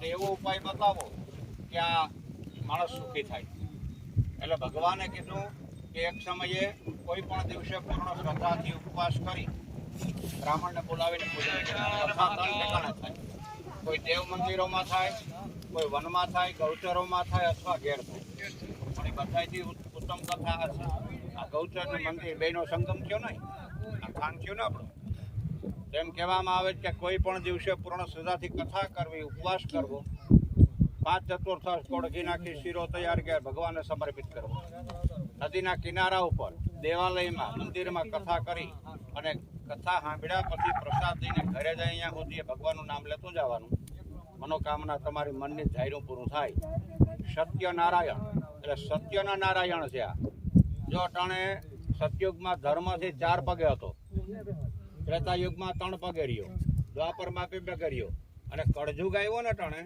તો એવો ઉપાય બતાવો કે આ માણસ સુખી થાય. એટલે ભગવાને કીધું કે એક સમયે કોઈ પણ દિવસે પૂર્ણ શ્રદ્ધાથી ઉપવાસ કરી બ્રાહ્મણને બોલાવીને પૂજા કથા 3 ઠેકાણે થાય. કોઈ દેવ મંદિરોમાં થાય, કોઈ વનમાં થાય, ગૌચરોમાં થાય અથવા ઘેર થાય. પણ એ બધાથી ઉત્તમ કથા આ છે. આ ગૌચર ને મંદિર બેનો સંગમ થયો નહીં, આ ખાન થયું ને આપણું. એમ કહેવામાં આવે કે કોઈ પણ દિવસે પૂર્ણ શ્રદ્ધાથી કથા કરવી, ઉપવાસ કરવો, 5 ચતુર્થાંશ ગોળ ઘી નાખી શીરો તૈયાર કરી ભગવાનને સમર્પિત કરવો, નદીના કિનારા ઉપર દેવાલયમાં મંદિરમાં કથા કરી અને કથા સાંભળ્યા પછી પ્રસાદ લઈને ઘરે જાય અહીંયા સુધી ભગવાનનું નામ લેતું જવાનું. મનોકામના તમારી મનની ધાર્યું પૂરું થાય. સત્યનારાયણ એટલે સત્યના નારાયણ છે આ. જો અટાણે સતયુગમાં ધર્મથી 4 પગે હતો, ત્રેતા યુગમાં 3 પગે રહ્યો, દ્વાપરમાં 2 પગે રહ્યો અને કળજુગ આવ્યો ને અટાણે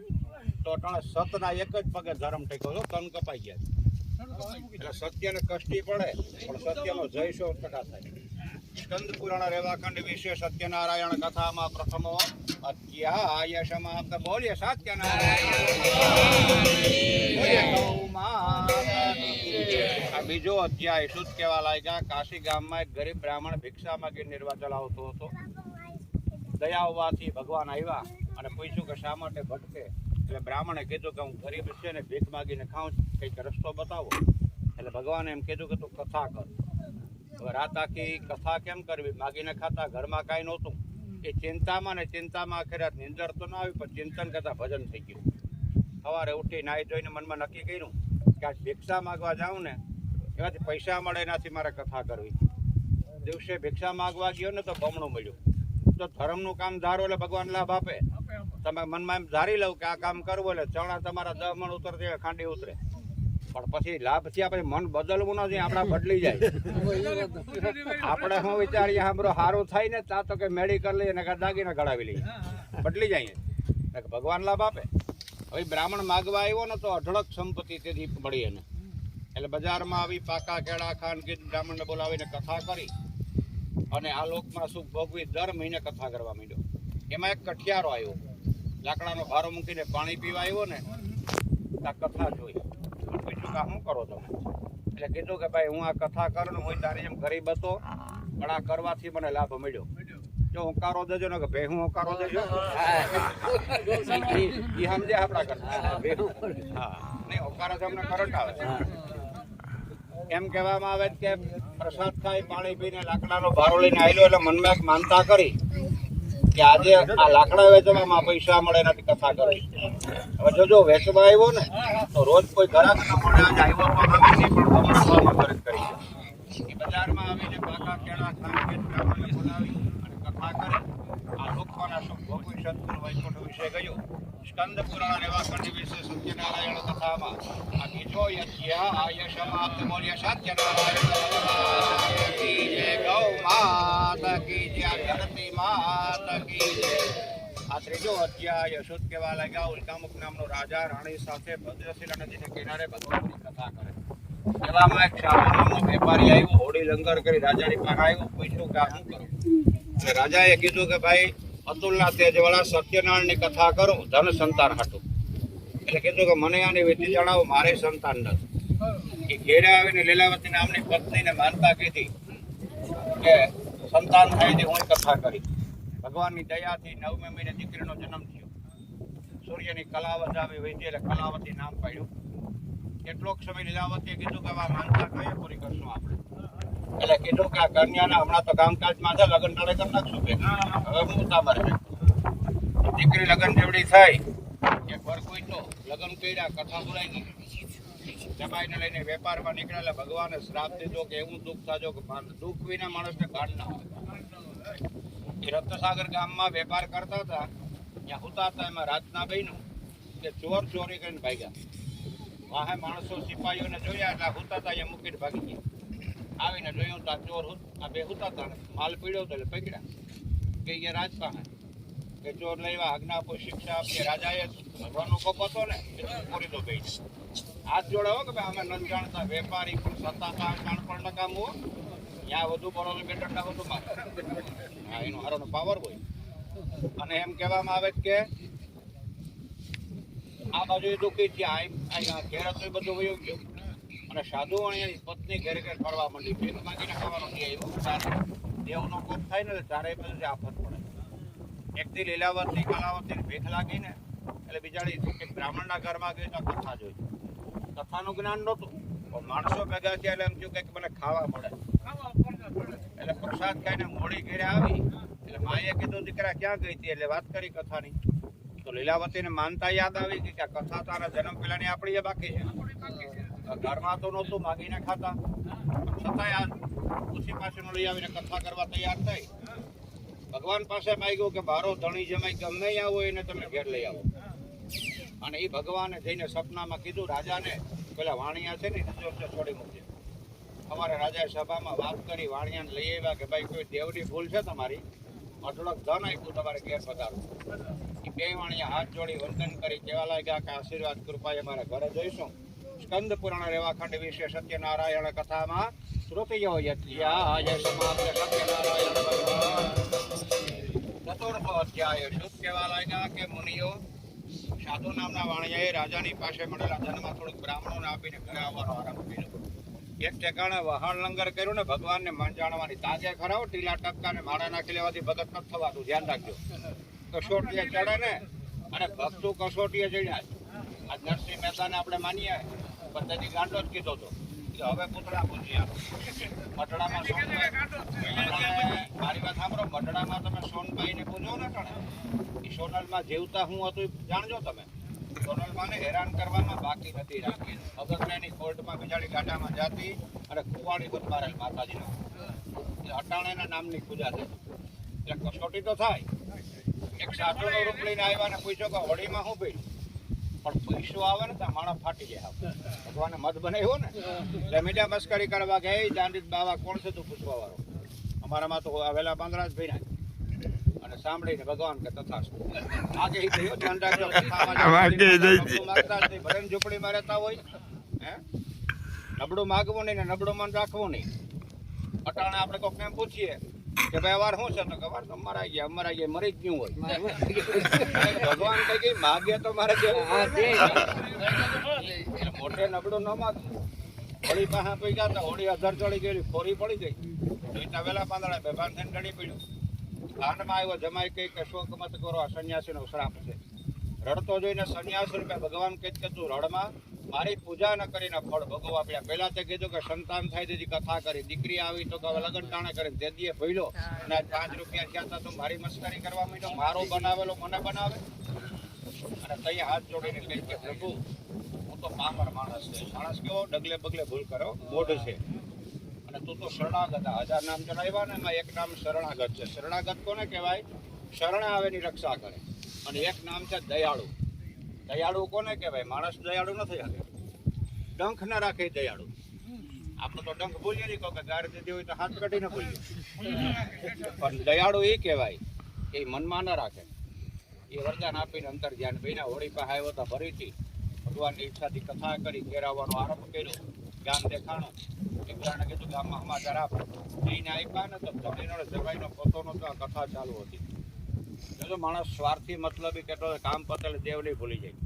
તો અટાણે સતના 1 જ પગે ધર્મ ટેક્યો હતો, 3 કપાઈ ગયા. એટલે સત્યને કષ્ટી પડે પણ સત્યનો જય 100% થાય. સ્કંદ પુરાણ રેવાખંડ વિશે સત્યનારાયણ કથામાં પ્રથમો અધ્યાય સમાપ્ત. બોલીએ સત્યનારાયણ. આ બીજો અધ્યાય શું કહેવા લાગ્યા? કાશી ગામમાં એક ગરીબ બ્રાહ્મણ ભિક્ષા માગી નિર્વાહ ચલાવતો હતો. દયા હોવાથી ભગવાન આવ્યા અને પૂછ્યું કે શા માટે ભટકે. એટલે બ્રાહ્મણે કીધું કે હું ગરીબ છે ને ભીખ માગીને ખાઉં છું, કંઈક રસ્તો બતાવો. એટલે ભગવાને એમ કીધું કે તું કથા કર. હવે રાત આખી કથા કેમ કરવી? માગીને ખાતા, ઘરમાં કાંઈ નહોતું. એ ચિંતામાં ને ચિંતામાં આખી રાત નિંદર તો ન આવી પણ ચિંતન કરતા ભજન થઈ ગયું. સવારે ઉઠી નાહી ધોઈને મનમાં નક્કી કર્યું કે આજ ભિક્ષા માગવા જાઉં ને એમાંથી પૈસા મળે એનાથી મારે કથા કરવી. દિવસે ભિક્ષા માગવા ગયો ને તો બમણું મળ્યું. તો ધર્મનું કામ ધારો એટલે ભગવાન લાભ આપે. તમે મનમાં એમ ધારી લઉં કે આ કામ કરવું એટલે ચણા તમારા 10 મણ ઉતરતી ખાંડી ઉતરે, પણ પછી લાભ થયા પછી મન બદલવું નથી, આપણા બદલી જાય. આપણે શું વિચારીએ સાંભળો સારું થાય ને ત્યાં તો કે મેડિકલ લઈએ ને દાગીના ઘડાવી લઈએ, બદલી જાય. ભગવાન લાભ આપે. હવે બ્રાહ્મણ માગવા આવ્યો ને તો અઢળક સંપત્તિ તેથી મળી એને. એટલે બજારમાં આવી પાકા કેળા ખાન કીધું, બ્રાહ્મણને બોલાવીને કથા કરી અને આ લોકમાં સુખ ભોગવી દર મહિને કથા કરવા માંડ્યો. એમાં એક કઠિયારો આવ્યો, લાકડાનો ભારો મૂકીને પાણી પીવા આવ્યો ને આ કથા જોઈ. પૂછ્યું કે શું કરો તમે? એટલે કીધું કે ભાઈ હું આ કથા કરું ને હું તારી જેમ ગરીબ હતો પણ આ કરવાથી મને લાભ મળ્યો. જો હોંકારો દેજો ને કે ભાઈ હું હોંકારો દેજો એ સમજે આપણા કરતા. હા નહીં, હોંકારો અમને કરંટ આવે. એમ કહેવામાં આવે કે પ્રસાદ ખાઈ પાણી પીને લાકડાનો ભારો લઈને આવેલો એટલે મનમાં એક માનતા કરી કે આજે આ લાકડા વેચવામાં પૈસા મળે એનાથી કથા કરી. હવે જો વેચવા આવ્યો ને તો રોજ કોઈ ગ્રાહક ન મળે, આજે આવ્યો તો હવે નહીં પણ બમણા ભાવમાં ખરીદ કરી છે. બજારમાં આવીને પાકા કેળા ખાંડ બ્રાહ્મણને બોલાવી અને કથા કરી આ લોકવાના સુખ ભોગવી સદગુરુ વૈકુંઠ વિશે ગયો. સ્કંદ પુરાણ રેવાખંડ વિશે સત્યનારાયણ કથામાં આ બીજો અધ્યાય સમાપ્ત. બોલીએ સત્યનારાયણ કી જય, ગૌ માતા કી જય, ધરતી માતા કી જય. આ ત્રીજો અધ્યાય શું કહેવા લાગ્યા? ઉલ્કામુખ નામનો રાજા રાણી સાથે ભદ્રશિલા નદીના કિનારે ભગવાનની કથા કરે. એવામાં એક શાહુ નામનો વેપારી આવ્યો, હોડી લંગર કરી રાજાની પાસે આવ્યો, પૂછ્યું કે આ શું કરું? એટલે રાજાએ કીધું કે ભાઈ અતુલના તેજવાળા સત્યનારાયણની કથા કરું ધન સંતાન હાટું. એટલે કીધું કે મને આની વિધિ જણાવો, મારે સંતાન નથી. એ ઘેરે આવીને લીલાવતી નામની પત્નીને માનતા કીધી કે સંતાન થાય તે હું કથા કરી. ભગવાનની દયાથી 9મે મહિને દીકરીનો જન્મ થયો. સૂર્યની કલાવત આવી વહી એટલે કલાવતી નામ પાડ્યું. કેટલોક સમય લીલાવતીએ કીધું કે આ માનતા કઈ પૂરી કરશું આપણે? એટલે કીધું કે આ કન્યાના હમણાં તો કામકાજમાં છે, લગ્ન ટાળે કરી નાખશું. હવે હું તમારે દીકરી લગ્ન જેવડી થાય એક વાર કોઈ તો લગ્ન કર્યા, કથા બોલાવી જમાઈને લઈને વેપારમાં નીકળેલા. ભગવાને શ્રાપ દીધો કે એવું દુઃખ થાજો કે દુઃખ વિના માણસને ભાન ના હોય. એ રત્નસાગર ગામમાં વેપાર કરતા હતા, ત્યાં હુતા હતા. એમાં રાતના બન્યું કે ચોર ચોરી કરીને ભાગ્યા. વાહે માણસો સિપાહીઓને જોયા એટલે હુતા હતા અહીંયા મૂકીને ભાગી ગયા. આવીને જોયું તો ચોર આ બે હુતા હતા, માલ પીડ્યો હતો એટલે પકડ્યા. કે ગયા રાજ પાસે કે ચોર લેવા આજ્ઞા આપો, શિક્ષા આપીએ. રાજાએ ભગવાનનો કોપ હતો ને પૂરી દો ભાઈ હાથ જોડાવો કે ભાઈ અમે ન જાણતા વેપારી પણ સત્તા પણ નકામ હો. ત્યાં વધુ બરોબર બેટર ના હતું મારે. હા, એનો હારોનો પાવર હોય. અને એમ કહેવામાં આવે કે આ બાજુ દુઃખી થયા, અહીંયા ઘેર હતું એ બધું વયું ગયું અને સાધુ અહીંયા પત્ની ઘેર ઘેર ફરવા માંડી, ભેખ માંગીને ખાવાનું નહીં આવ્યું. તારે દેવનો કોપ થાય ને તારે બધું આફત પડે. એકથી લીલાવતી કાલાવતી ભેખ લાગી ને એટલે બિચારી એક બ્રાહ્મણના ઘરમાં ગઈ તો કથા જોઈ. કથાનું જ્ઞાન નહોતું પણ માણસો ભેગા થયા એટલે એમ થયું કે મને ખાવા મળે એટલે પ્રસાદ ખાઈને મોડી ઘેરે આવી એટલે માએ કીધું દીકરા ક્યાં ગઈ હતી એટલે વાત કરી કથાની. તો લીલાવતીને માનતા યાદ આવી કે આ કથા તારા જન્મ પહેલાની આપણી એ બાકી છે. ઘરમાં તો નહોતું, માગીને ખાતા, છતાંય આ તુલસી પાસે લઈ આવીને કથા કરવા તૈયાર થઈ. ભગવાન પાસે માંગ્યું કે મારો ધણી જમાઈ ગમે ત્યાં હોય એને તમે ઘેર લઈ આવો. અને એ ભગવાને જઈને સપનામાં કીધું રાજાને, પેલા વાણિયા છે ને છોડી મૂકજે. અમારે રાજાએ સભામાં વાત કરી, વાણિયાને લઈ આવ્યા કે ભાઈ કોઈ દેવની ભૂલ છે તમારી, અઢળક ધન આપ્યું તમારે ઘેર પધારો. એ બે વાણિયા હાથ જોડી વંદન કરી કહેવા લાગ્યા કે આશીર્વાદ કૃપાએ અમારા ઘરે જઈશું. સ્કંદ પુરાણ રેવાખંડ વિશે સત્યનારાયણ કથામાં શ્રુતિયો યત્યાય સમાપ્ત સત્યનારાયણ ભગવાન. ચતુર્થો અધ્યાય શુદ્ધ કહેવા લાગ્યા કે મુનિઓ સાધુ નામના વાણિયાએ રાજાની પાસે મળેલા ધનમાં થોડુંક બ્રાહ્મણોને આપીને ઘરે આવવાનો આરંભ કર્યો. એક ઠેકાણે વહાણ લંગર કર્યું ને ભગવાનને મન જાણવાની. તાજે ખરાવ ટીલા ટપકા ને માળા નાખી લેવાથી ભગત નથી થવાતું, ધ્યાન રાખજો. કસોટીએ ચડે ને અને ભક્તો કસોટીએ ચડ્યા. આ નરસિંહ મહેતાને આપણે માનીએ પદ્ધતિ ગાંડો જ કીધો હતો કે હવે પૂતળા પૂજ્યા. મઢડામાં મારી વાત સાંભળો, મઢડામાં તમે સોનભાઈને પૂજો ને ટણે એ સોનલમાં જીવતા હું હતું જાણજો તમે. સોનલમાંને હેરાન કરવામાં બાકી નથી રાખી. અગત્યની કોર્ટમાં બિચારી ગાડામાં જાતી અને કુવાડી બધ મારેલ માતાજીના. એટલે અટાણાના નામની પૂજા થઈ એટલે કસોટી તો થાય. એક સાધુનો રૂપ લઈને આવ્યા ને પૂછ્યો કે હોળીમાં શું પીડ્યું, પણ પૈસો આવે ને ત્યાં માણસ ફાટી જાય. ભગવાને મધ બનાવ્યો ને એટલે મીડિયા મસ્કરી કરવા કે ચાંદીત બાવા કોણ છે તું પૂછવા વાળો, અમારામાં તો આવેલા પાંદડા જ ભર્યા. અને સાંભળીને ભગવાન કે તથાસ્તુ. આગે થયો ધ્યાન રાખજો, ભજન ઝૂંપડીમાં રહેતા હોય હે નબળું માગવું નહીં ને નબળું મન રાખવું નહીં. અટાણે આપણે કોઈને એમ પૂછીએ કે ભાઈ વાર શું છે તો વાર તો અમારા ગયા મરી જ ગયું હોય. ભગવાન કઈ ગઈ માગે તો મારે મોટે નબળું ન માગ. હોળી પાસે પી ગયા તો હોળી અધર ચડી ગયેલી, ખોરી પડી ગઈ. વેલા પાંદડા બેભાન થઈને ગળી પડ્યું. ભાનમાં આવ્યો જમાઈ કઈ કે શોક મત કરો, આ સંન્યાસીનો શ્રાપ છે. રડતો જોઈને સંન્યાસી રૂપિયા ભગવાન કહે કે તું રડમાં, મારી પૂજા ન કરીને ફળ ભોગવવા પડ્યા. પહેલા તે કીધું કે સંતાન થાય તેથી કથા કરી, દીકરી આવી તો હવે લગ્ન ટાણે કરીને તે દીએ ભયલો અને 5 રૂપિયા થયા હતા તો મારી મસ્કરી કરવા માંડ્યો. મારો બનાવેલો મને બનાવે. અને તઈ હાથ જોડીને કહે કે પ્રભુ હું તો પામર માણસ છે. માણસ કેવો ડગલે પગલે ભૂલ કરો, બોઢ છે. અને તું તો શરણાગત, 1000 નામ જણાવ્યા ને એમાં એક નામ શરણાગત છે. શરણાગત કોને કહેવાય? શરણે આવેની રક્ષા કરે. અને એક નામ છે દયાળુ. દયાળુ કોને કહેવાય? માણસ દયાળુ નથી શકે, ડંખ ના રાખે દયાળુ. આપણે તો ડંખ ભૂલીએ નહીં, કહો કે ગાર દીધી હોય તો હાથ કાઢીને ભૂલીએ. પણ દયાળુ એ કહેવાય કે મનમાં ન રાખે. એ વરદાન આપીને અંતર ધ્યાન ભાઈના હોળી પાસે આવ્યો તો ફરીથી ભગવાનની ઈચ્છાથી કથા કરી ઘેર આવવાનો આરંભ કર્યો. ગામ દેખાણું દીકરાને કીધું ગામમાં સમાચાર આપ. જઈને આપ્યા ને તો ધણીનો જવાઈનો પોતોનો તો આ કથા ચાલુ હતી. જો માણસ સ્વાર્થી મતલબી કેટલો કામ પતેલ દેવલી ભૂલી જાય.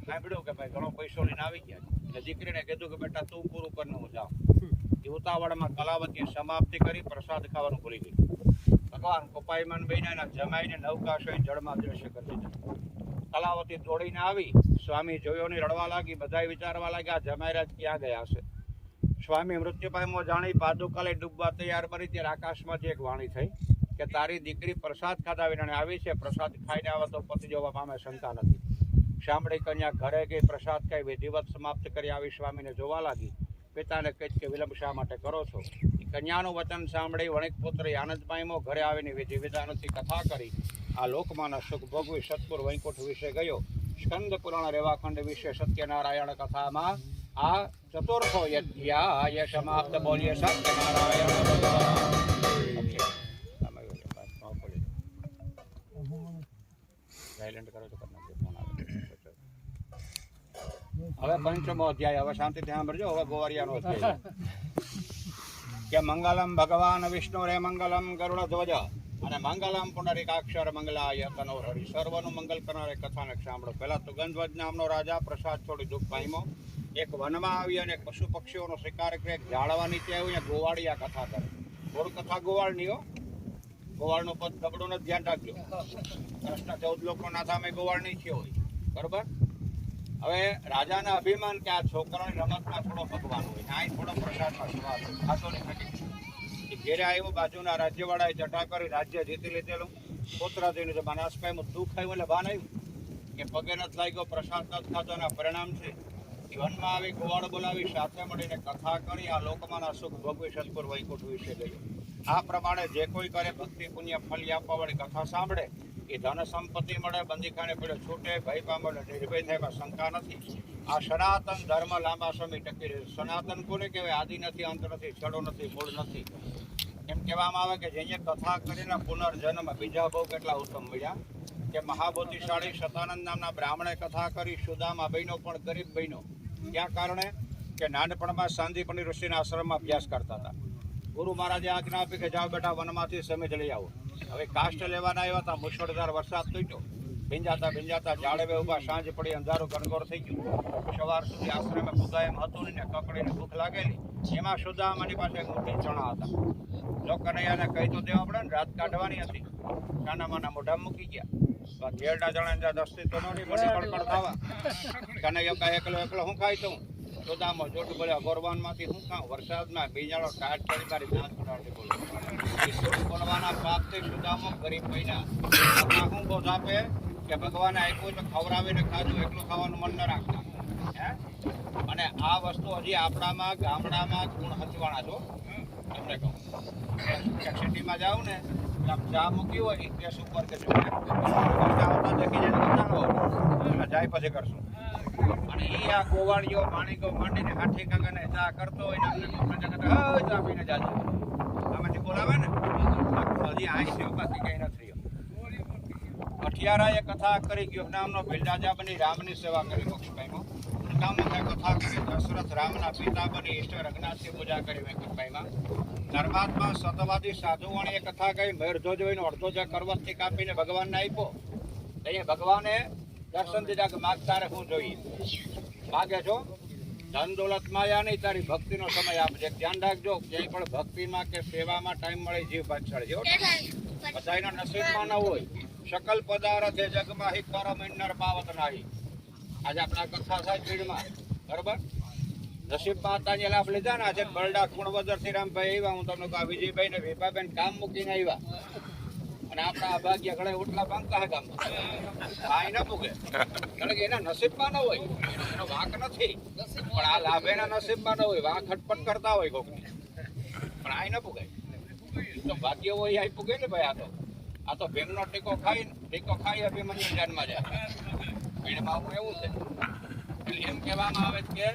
સાંભળ્યું કે ભાઈ ઘણો પૈસો લઈને આવી ગયા એટલે દીકરીને કીધું કે બેટા તું પૂરું કરીને હું જાઉં. એ ઉતાવળમાં કલાવતીએ સમાપ્તિ કરી, પ્રસાદ ખાવાનું ભૂલી ગઈ. ભગવાન કપાઈમાન બહેના જમાઈને નવકાશો જળમાં દ્રશ્ય કરી દીધા. કલાવતી દોડીને આવી, સ્વામી જોયો ને રડવા લાગી. બધા વિચારવા લાગ્યા જમાઈરાજ ક્યાં ગયા હશે. સ્વામી મૃત્યુ પામ્યો જાણી પાદુકાલે ડૂબવા તૈયાર કરી ત્યારે આકાશમાંથી એક વાણી થઈ કે તારી દીકરી પ્રસાદ ખાધા વિના આવી છે, પ્રસાદ ખાઈને આવે તો પતિ જવા પામે શંકા નથી. શામળી કન્યા ઘરે ગઈ, પ્રસાદ ખાઈ વિધિવત સમાપ્ત કરી આવી સ્વામીને જોવા લાગી. પિતાને કહી કે વિલંબ શા માટે કરો છો? કન્યાનું વચન સાંભળી વણિક પુત્રી આનંદ પામ્યો. ઘરે આવીને વિધિ વિધાનથી કથા કરી આ લોકમાંના સુખ ભોગવી સતપુર વૈકુંઠ વિશે ગયો. સ્કંદ પુરાણ રેવાખંડ વિશે સત્યનારાયણ કથામાં આ ચતુર્થો યજ્ઞ સમાપ્ત. બોલીએ સત્યનારાયણ ભગવાન. સાયલેન્ટ કરો તો ફોન આવે. હવે પંચમો અધ્યાય, હવે શાંતિથી સાંભળજો. હવે ગોવારિયાનો અધ્યાય કે મંગલમ ભગવાન વિષ્ણુ રે મંગલમ ગરુડ ધ્વજ અને મંગલમ પુંડરીકાક્ષર મંગલાય તનોર હરિ સર્વનું મંગલ કરનાર એક કથાને સાંભળો. પહેલા તો ગંધવજ નામનો રાજા પ્રસાદ છોડી દુઃખ પામ્યો. એક વનમાં આવી અને પશુ પક્ષીઓનો શિકાર કરી એક ઝાડવા નીચે આવ્યું, ગોવાળી આ કથા કરે. થોડું કથા ગોવાળની હો, ગોવાળનું પદ દબડું જ ધ્યાન રાખજો. કૃષ્ણ 14 લોકોના સામે ગોવાળ નહીં થયો હોય, બરોબર. હવે રાજાના અભિમાન કે આ છોકરાની રમતમાં થોડો ભગવાન હોય, આ થોડો પ્રસાદમાં સ્વાદ હોય, ખાતો નહીં ખટી. ઘેરે આવ્યો, બાજુના રાજ્યવાળાએ જટા કરી રાજ્ય જીતી લીધેલું. પોતરાજીનું જે બનાસકાઈમાં દુઃખ આવ્યું એટલે બાન આવ્યું કે પગે નથી લાગ્યો, પ્રસાદ નથી ખાતો, એના પરિણામ છે વનમાં આવી ગોવાળ બોલાવી સાથે મળીને કથા કરી આ લોકમાંના સુખ ભોગવી સદપુર વૈકુંઠ વિશે ગયો. આ પ્રમાણે જે કોઈ કરે ભક્તિ પુણ્ય ફળ આપવા વાળી કથા સાંભળે એ ધન સંપત્તિ મળે, બંદીખાને પડ્યો છૂટે, ભય પામે, નિર્ભય થાય એમાં શંકા નથી. આ સનાતન ધર્મ લાંબા સમય ટકી રહે. સનાતન કોને કહેવાય? આદિ નથી, અંત નથી, છડો નથી, મૂળ નથી. એમ કહેવામાં આવે કે જેને કથા કરીને પુનર્જન્મ બીજા બહુ કેટલા ઉત્તમ મળ્યા. કે મહાબોધિશાળી શતાનંદ નામના બ્રાહ્મણે કથા કરી, સુદામા બહેનો પણ ગરીબ બહેનો. ક્યાં કારણે? કે નાનપણમાં સાંદીપની ઋષિના આશ્રમમાં અભ્યાસ કરતા હતા. ગુરુ મહારાજે આજ્ઞા આપી કે જાઓ બેટા વનમાંથી સમેજ લઈ આવો. હવે કાષ્ટ લેવાના આવ્યા હતા, મુશળધાર વરસાદ તૂટ્યો, ભીંજાતા ઝાડવે ઉભા, સાંજ પડી, અંધારું ગણગોર થઈ ગયું. સવાર સુધી આશ્રમે પુગાય એમ હતું ને કકડીને ભૂખ લાગેલી. એમાં સુદામાની પાસે એક મુઠ્ઠી ચણા હતા. જો કનૈયાને કહી તો દેવા પડે ને, રાત કાઢવાની હતી. કાનામાના મોઢા મૂકી ગયા. ઘેરડા ચણા દસ્તી તો નહોતી, મોટી કડકડ ખાવા. કનૈયો કહે એકલો હું ખાઈ તું? સુદામો જોટ બોલ્યા, ગોરવાનમાંથી હું ખાઉં? વરસાદમાં બીજાળો કાઢ કરી મારી દાંત પડાવતી બોલો. બોલવાના પાપથી સુદામો ગરીબ બન્યા. હું બોધ આપે કે ભગવાને આપ્યું તો ખવડાવીને ખાધું, એકલું ખાવાનું મન ન રાખતા. હે અને આ વસ્તુ હજી આપણામાં ગામડામાં ગુણ હચવાના છો. તમને કહું, સિટીમાં જાઉં ને ચા મૂકી હોય ગેસ ઉપર કે દેખી જાય પછી કરશું. અને એ આ ગોવાળીઓ માણીકો માંડીને હાથી કાકાને ચા કરતો હોય ને ચા પીને જાજો આમાંથી બોલાવે ને, હજી આઈ છે, બાકી કઈ નથી. અઠિયારાએ કથા કરી ગયો નામનો ભીલરાજા બની રામની સેવા કરી મોક્ષભાઈમાં. કથા કરી દશરથ રામના પિતા બની ઈશ્વર રઘુનાથની પૂજા કરી વેંકટભાઈમાં. ધર્માત્મા સતવાદી સાધુવાણીએ કથા કહી મેરધો જોઈને અડધો જે કરવતથી કાપીને ભગવાનને આપ્યો. એ ભગવાને દર્શન દીધા કે માગ તારે શું જોઈએ? માગે છો ધન દોલત માયા નહીં, તારી ભક્તિનો સમય આપજે. ધ્યાન રાખજો, ક્યાંય પણ ભક્તિમાં કે સેવામાં ટાઈમ મળે જીવ પાછળ બધાના નસીબમાં ન હોય. શકલ પદાર્થ જગમાં હિ કરમ નર પાવત નાહી. આજે આપણા કથા થાય ભીડમાં, બરોબર. નસીબમાં હતા જે લાભ લીધા ને. આજે બરડા કુણવદર થી રામભાઈ આવ્યા, હું તમને કહું વિજયભાઈ ને વિભાબેન કામ મૂકીને આવ્યા. અને આપણા અભાગ્ય ઘણા ઉઠલા ભાંગતા હતા ગામમાં ન પૂગે, કારણ કે એના નસીબમાં ન હોય, એનો વાંક નથી. પણ આ લાભ એના નસીબમાં ન હોય, વાંક ખટપટ કરતા હોય કોકની, પણ આ ન પૂગાય. તો ભાગ્ય હોય આ પૂગે ને ભાઈ. આ તો ભેમનો ટીકો ખાઈ અભિમન્યુ જાનમાં જાય. ભીડમાં આવું એવું છે. એટલે એમ કહેવામાં આવે કે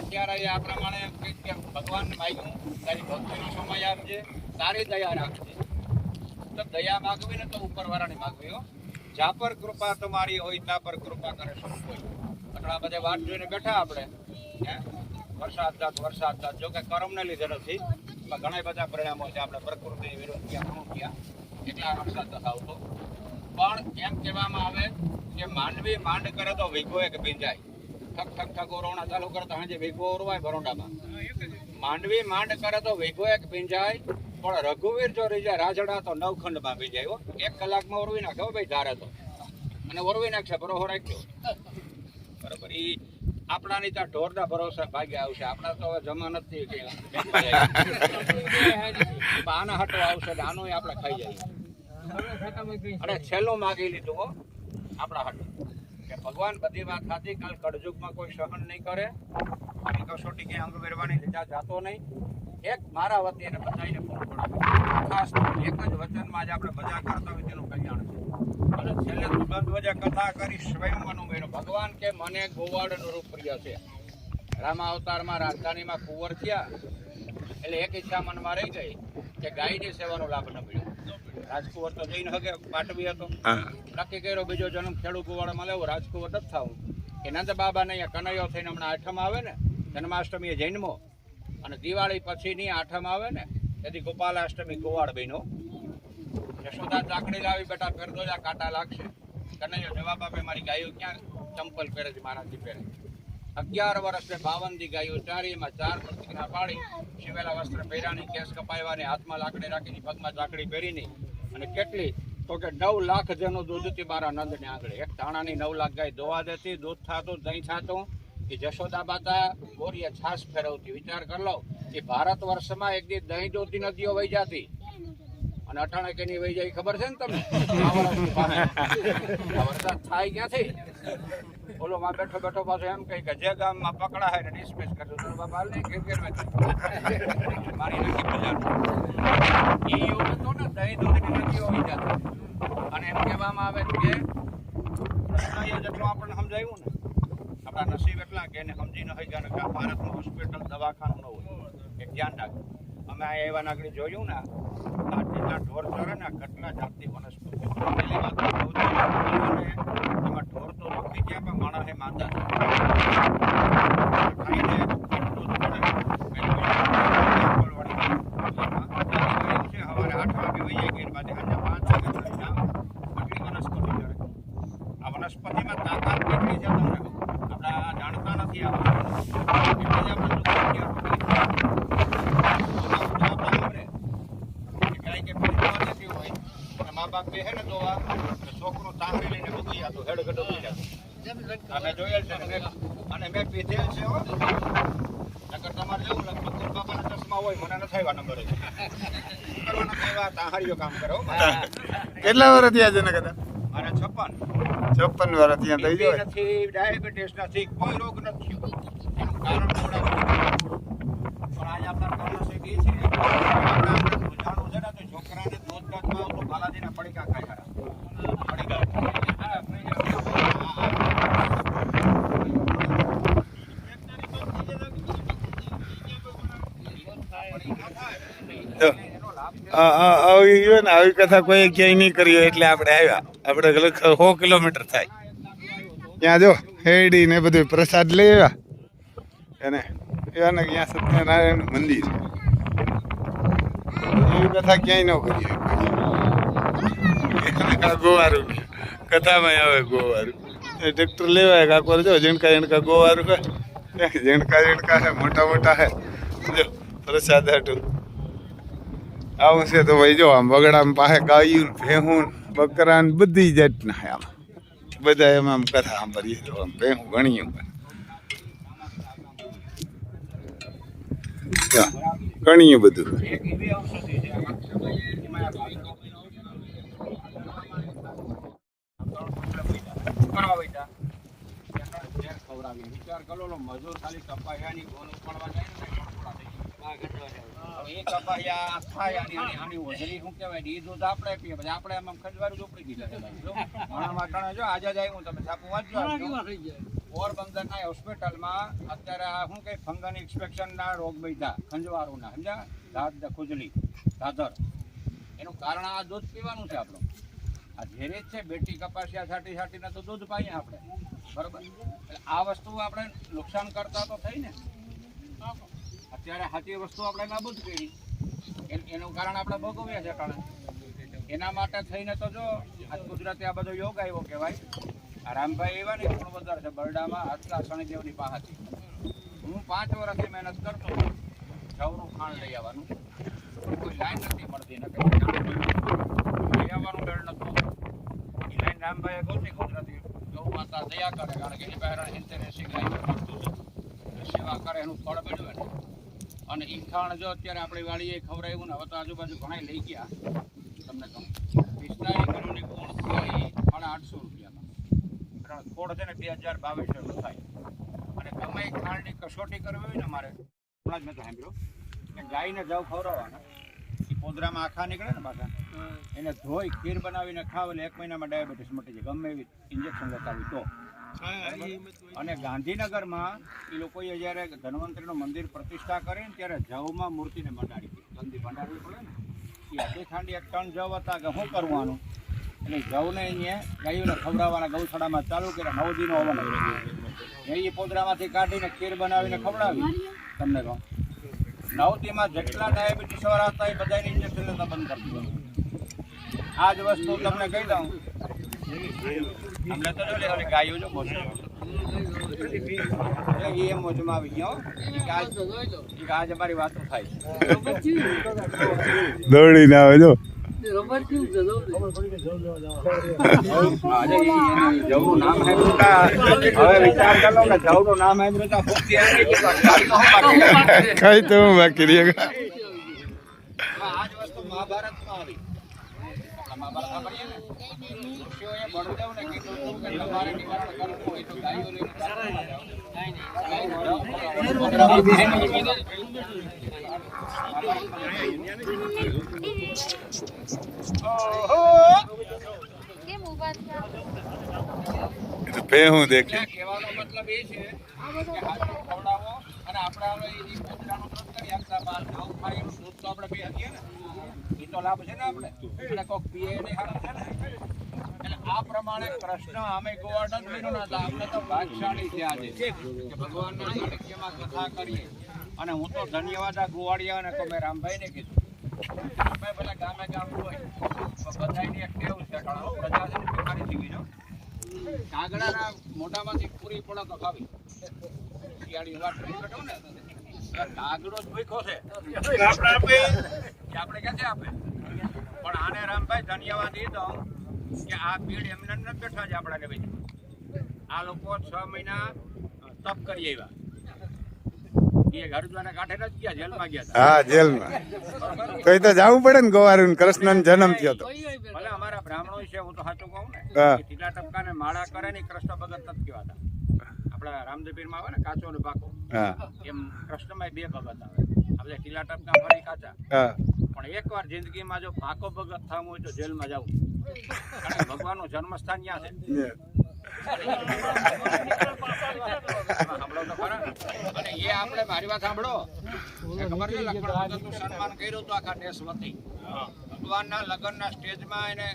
અત્યારે આ પ્રમાણે કે ભગવાન માગ્યું તારી ભક્તિનો સમય આપજે, તારી દયા રાખજે. તો દયા માગવી ને તો ઉપરવાળાની માગવી હો. જા પર કૃપા તમારી હોય તા પર કૃપા કરે સૌ કોઈ. આટલા બધા વાટ જોઈને બેઠા આપણે, હે વરસાદ જાત જો કે કર્મને લીધે નથી, એમાં ઘણા બધા પરિણામો છે. આપણે પ્રકૃતિ વિરુદ્ધ ગયા એટલા વરસાદ નથી આવતો. પણ એમ કહેવામાં આવે કે માંડવી માંડ કરે તો વીઘો એક ભીંજાય. ઠક ઓરવણા ચાલુ કરતા હાજે વીઘો ઓરવાય ભરોડામાં. માંડવી માંડ કરે તો વીઘો એક ભીંજાય, પણ રઘુવીર જો રહી જાય રાજડા તો 9 ખંડમાં ભીંજાય. 1 કલાકમાં ઓરવી નાખે ભાઈ ધારે તો, અને ઓરવી નાખશે ભરોહો રાખ્યો, બરોબર. એ આપણાની ત્યાં ઢોરના ભરોસા ભાગ્યા આવશે. આપણા તો હવે જમા નથી કે આના હાટો આવશે, આનો આપણે ખાઈ જાય. અને છેલ્લું માગી લીધું હો આપણા હાટું કે ભગવાન બધી વાત સાચી, કાલ કળજુગમાં કોઈ સહન નહીં કરે. અને કસોટી ક્યાંય અંગ વેરવાની લીધા જાતો નહીં. એક મારા વતી એને બધાને ફોન પડાવે, ખાસ એક જ વચનમાં જ આપણે બધા કરતા હોય તેનું કલ્યાણ છે. અને છેલ્લે સુગંધવજે કથા કરી સ્વયં મનુમેનું. ભગવાન કે મને ગોવાળનું રૂપ પ્રિય છે. રામા અવતારમાં રાજધાનીમાં કુંવર થયા એટલે એક ઈચ્છા મનમાં રહી ગઈ કે ગાયની સેવાનો લાભ ન મળ્યો. રાજકુંવર તો જઈને હગે પાટવી હતો, નક્કી કર્યો બીજો જન્મ ખેડૂ કુવાડામાં લેવો, રાજકુંવર નથી થવું. કે નંદ બાબાને અહીંયા કનૈયો થઈને હમણાં 8મ આવે ને, જન્માષ્ટમીએ જન્મો, અને દિવાળી પછીની 8મ આવે ને, તેથી ગોપાલાષ્ટમી ગોવાળ બહેનો. યશોદા ચાકડી લાવી બેટા ફેરતો જા કાંટા લાગશે. કનૈયો જવાબ આપે મારી ગાયો ક્યાં ચંપલ પહેરે છે મારાથી પહેરે. 11 વર્ષે 52 ગાયો ચારી, એમાં 4 પ્રતિજ્ઞા પાડી, શિવેલા વસ્ત્ર પહેર્યાની, કેસ કપાવ્યાની, હાથમાં લાકડી રાખીની, પગમાં ચાકડી પહેરીની. અને કેટલી તો કે 9 લાખ જેનું દૂધ હતી મારા નંદને આંગળે. એક ધાણાની 9 લાખ ગાય દોવા દેતી, દૂધ થાતું, દહીં થાતું. એ જશોદા માતા ગોરીએ છાસ ફેરવતી. વિચાર કરી લો એ ભારત વર્ષમાં એક દી દહીં દોતી નદીઓ વહી જતી અને અટાણે કેની વહી જાય ખબર છે ને તમને? વરસાદ થાય ક્યાંથી? ઓલો માં બેઠો બેઠો પાછો એમ કહે કે જે ગામમાં પકડા હોય ને ડિસ્મિસ કરજો. તો બાપા હાલ નહીં ક્રિકેટમાં મારી નાખી બજાર એ એવું હતો ને દહીં દૂધની નદીઓ વહી જતી. અને એમ કહેવામાં આવે કે જેટલું આપણને સમજાયું ને આપણા નસીબ એટલા કે એને સમજી ન હોય કે ભારતનું હોસ્પિટલ દવાખાનું ન હોય. એક ધ્યાન રાખ. અમે આ એવા નાગરી જોયું ને આ જેટલા ઢોર ચરે ને કેટલા જાતની વનસ્પતિ. પહેલી વાત એમાં ઢોર તો રોકી ગયા પણ માણસે માંદા ખાઈને દૂધ પડે. સવારે 8 વાગે વહી જાય કે બાદ સાંજે 5 વાગે આટલી વનસ્પતિ ચરે. આ વનસ્પતિમાં તાકાત કેટલી છે તમને આપણા જાણતા નથી. મા બાપ બે હે ને દોવા છોકરું તાંબી લઈને મૂકી જતું હેડગડો પી જતું. અમે જોયેલ છે અને મેં પીધેલ છે. નકર તમારે જેવું લગભગ બાપાના ચશ્મા હોય મને નથી આવ્યા નંબર કરવાના તાહારીઓ કામ કરો. કેટલા વર્ષ થયા છે ને કદાચ? અને 56 વર્ષ ત્યાં થઈ જાય નથી. ડાયાબિટીસ નથી, કોઈ રોગ નથી. એનું કારણ થોડા પણ આજે આપણા કમનસીબ એ છે રૂઝાણું છે ને તો છોકરાને દૂધ દૂધમાં તો બાલાજીના પડીકા ખાય પડીકા. આવી કથા કોઈ ક્યાંય નહીં કરી એટલે આપણે આવ્યા. આપણે 100 કિલોમીટર થાય ત્યાં જો હેડી ને બધું પ્રસાદ લઈ આવ્યા. અને એવાને ત્યાં સત્યનારાયણ મંદિર એવી કથા ક્યાંય ન કરીએ. ગોવારું કથામાં આવે ગોવારું ટ્રેક્ટર લેવાય કાકોર જો ઝીણકા ગોવારું ઝીણકા હે મોટા મોટા હે જો પ્રસાદ હાટું આવું છે. તો ભાઈ જો આમ બગડામાં પાસે ગાયું ભેહું બકરા બધી જાતના હે. આમ બધા એમાં આમ કથા સાંભળીએ તો આમ ભેહું ગણીએ ગણીએ બધું. વિચાર કરો મજૂર ખાલી કપાયાની ગોળ ઉપાડવા જાય ને એ કપાયા થાય આની ઓઝરી શું કહેવાય એ દૂધ આપણે પીએ. પછી આપણે એમ ખંજવારું ચોપડી દીધા જો આજે જાય હું તમે છાપું વાંચજો. પોરબંદરના હોસ્પિટલમાં અત્યારે શું કે ફંગલ ઇન્સ્પેક્શનના રોગ બેઠા ખંજવાળુના સમજ્યા દાંત ખુજલી દાદર. એનું કારણ આ દૂધ પીવાનું છે આપણું. આ ઝેરે જ છે બેટી કપાસિયા છાંટી છાંટીને તો દૂધ પાઈએ આપણે બરોબર. એટલે આ વસ્તુ આપણે નુકસાન કરતા તો થઈ ને. અત્યારે સાચી વસ્તુ આપણે નાબૂદ કરી એનું કારણ આપણે ભોગવ્યા છે કારણ. એના માટે થઈને તો જો આ ગુજરાતી આ બધો યોગ આવ્યો કહેવાય. આ રામભાઈ એવા ને પણ વધારે છે બરડામાં આટલા શનિદેવની પાસેથી. હું 5 વર્ષથી મહેનત કરતો જવનું ખાણ લઈ આવવાનું કોઈ લાઈન નથી મળતી ને લઈ આવવાનું મેળ નતું. એ લાઈન રામભાઈએ ગોતી ગુજરાતી ગૌ માતા દયા કરે કારણ કે એની પહેરાણ 70-80 ગાય મળતું હતું સેવા કરે એનું ફળ મેળવે ને. અને એ ખાણ જો અત્યારે આપણી વાડીએ ખવડાવ્યું ને હવે તો આજુબાજુ ઘણા લઈ ગયા. તમને કહું 45 કિલોની ગુણ થોડી 850 રૂપિયામાં ખોડ છે ને 2022 થાય. અને ગમે એ ખાંડની કસોટી કરવી હોય ને મારે હમણાં જ મેં તો સાંભળ્યું કે ગાયને જવ ખવડાવવાના એ પોદરામાં આખા નીકળે ને પાછા એને ધોઈ ખીર બનાવીને ખાવ એટલે 1 મહિનામાં ડાયાબિટીસ મટી જાય ગમે એવી ઇન્જેક્શન લેતા તો. અને ગાંધીનગરમાં એ લોકોએ જ્યારે ધન્વંતરીનું મંદિર પ્રતિષ્ઠા કરી ને ત્યારે જવમાં મૂર્તિને મંડાડી હતી. ગંદી મંડાડવી પડે ને એ આખી ખાંડી 1 ટન જવ હતા કે શું કરવાનું એટલે જવને અહીંયા ગાયોને ખવડાવવાના ગૌશાળામાં ચાલુ કર્યા. 9 દિનો આવવાના એ પોદરામાંથી કાઢીને ખીર બનાવીને ખવડાવી. તમને કહું 9 દીમાં જેટલા ડાયાબિટીસ વાળા હતા એ બધાને ઇન્જેક્શન લેતા બંધ કરી દીધું. આ જ વસ્તુ તમને કહી દઉં, હમણાં તો જો લે ઓલી ગાયો જો બોલ એ મોજમાં આવી ગયો કે આજ અમારી વાતો થાય દોડીને આવે જો જવનું નામ હવે વિચાર કરો કે જવનું નામ સાંભળ્યું તો ભૂખથી આવી ગઈ કઈ તો બાકી રહી આ જ વસ્તુ મહાભારતમાં આવી. મહાભારત સાંભળીએ ને, ઋષિઓએ બળદેવને કીધું હતું કે તમારે નિવારણ કરવું હોય તો ગાયો લઈને હું દેખે કહેવાનો મતલબ એ છે કે હાથો ખવડાવો અને આપણે એ પોતાનું દૂધ કરી આપતા બાર આવું થાય એનું દૂધ તો આપણે પી શકીએ ને, એ તો લાભ છે ને આપણે એટલે કોઈક પીએ નહીં સારું છે ને. એટલે આ પ્રમાણે કૃષ્ણ અમે ગોવર્ધન બન્યો ને આપણે તો ભાગશાળી છે આજે કે ભગવાનના સાનિધ્યમાં કથા કરીએ. અને હું તો ધન્યવાદ આ ગોવાળિયા અને મેં રામભાઈને કીધું ભાઈ પેલા ગામે ગામ હોય તો બધાની એક ટેવ છે ઘણો પ્રજા છે ને ભિખારી થઈ ગઈ જો કાગડાના મોઢામાંથી પૂરી પડે તો ખાવી શિયાળી વાત કરી બેઠો ને કાગડો જ ભૂખ્યો છે આપણે ક્યાંથી આપે. પણ આને રામભાઈ ધન્યવાદ એ દઉં કે આ પીડ એમને ન બેઠા છે આપણાને બીજું આ લોકો 6 મહિના તપ કરી આવ્યા. એ હરિદ્વારના કાંઠે નથી ગયા, જેલમાં ગયા હતા. હા જેલમાં તો એ તો જવું પડે ને ગોવારું કૃષ્ણ જન્મ થયો તો ભલે અમારા બ્રાહ્મણો છે, હું તો સાચું કહું ને હા. ટીલા ટપકાને માળા કરે ને કૃષ્ણ ભગત નથી કહેવાતા. આપણા રામદેવીરમાં આવે ને કાચો ને પાકો, હા એમ કૃષ્ણમાં 2 ભગત આવે. આપણે ટીલા ટપકા ફરી કાચા. હા પણ એકવાર જિંદગીમાં જો પાકો ભગત થવું હોય તો જેલમાં જવું, કારણ કે ભગવાનનું જન્મસ્થાન ત્યાં છે. સાંભળો તો ખરા. અને એ આપણે મારી વાત સાંભળો કે ખબર છે લક્ષ્મણ ભગતનું સન્માન કર્યું હતું આખા દેશ વતી. ભગવાનના લગ્નના સ્ટેજમાં એને